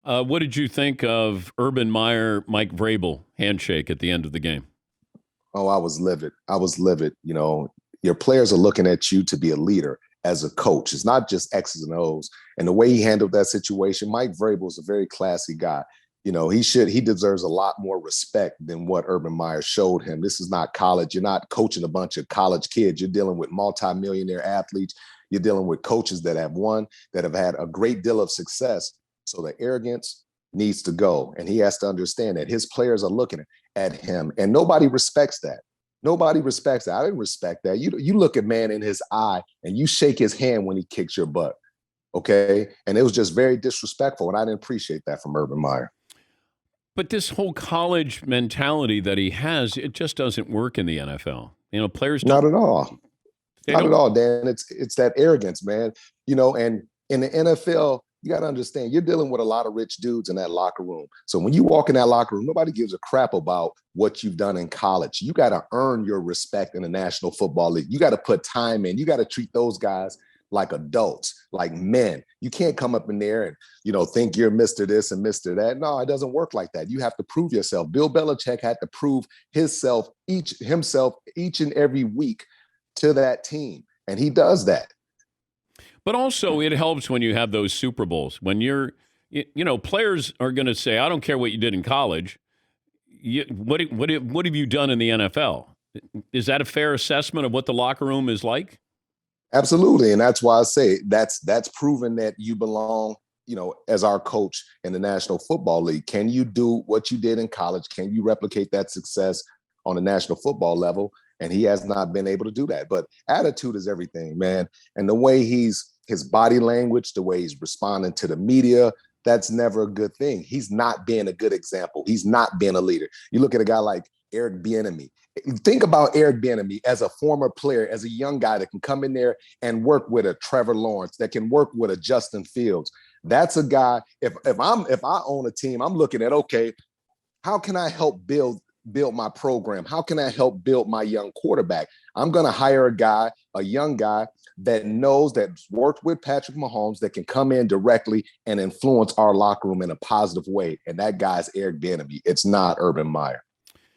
What did you think of Urban Meyer, Mike Vrabel handshake at the end of the game? Oh, I was livid. I was livid. Your players are looking at you to be a leader as a coach. It's not just X's and O's. And the way he handled that situation, Mike Vrabel is a very classy guy. He deserves a lot more respect than what Urban Meyer showed him. This is not college. You're not coaching a bunch of college kids. You're dealing with multimillionaire athletes. You're dealing with coaches that have won, that have had a great deal of success. So the arrogance needs to go. And he has to understand that his players are looking at him, and nobody respects that. Nobody respects that. I didn't respect that. You look at man in his eye and you shake his hand when he kicks your butt. Okay. And it was just very disrespectful. And I didn't appreciate that from Urban Meyer. But this whole college mentality that he has, it just doesn't work in the NFL. Players don't. Not at all. They Not don't. at all, Dan. It's that arrogance, man. And in the NFL, you got to understand, you're dealing with a lot of rich dudes in that locker room. So when you walk in that locker room, nobody gives a crap about what you've done in college. You got to earn your respect in the National Football League. You got to put time in. You got to treat those guys like adults, like men. You can't come up in there and, think you're Mr. This and Mr. That. No, it doesn't work like that. You have to prove yourself. Bill Belichick had to prove himself each and every week to that team. And he does that. But also, it helps when you have those Super Bowls. When players are going to say, I don't care what you did in college. What have you done in the NFL? Is that a fair assessment of what the locker room is like? Absolutely. And that's why I say that's proven that you belong, as our coach in the National Football League. Can you do what you did in college? Can you replicate that success on the national football level? And he has not been able to do that. But attitude is everything, man. And the way his body language, the way he's responding to the media, that's never a good thing. He's not being a good example. He's not being a leader. You look at a guy like Eric Bieniemy. Think about Eric Bieniemy as a former player, as a young guy that can come in there and work with a Trevor Lawrence, that can work with a Justin Fields. That's a guy. If I own a team, I'm looking at, okay, how can I help build my program? How can I help build my young quarterback? I'm going to hire a young guy that's worked with Patrick Mahomes, that can come in directly and influence our locker room in a positive way. And that guy's Eric Bieniemy. It's not Urban Meyer.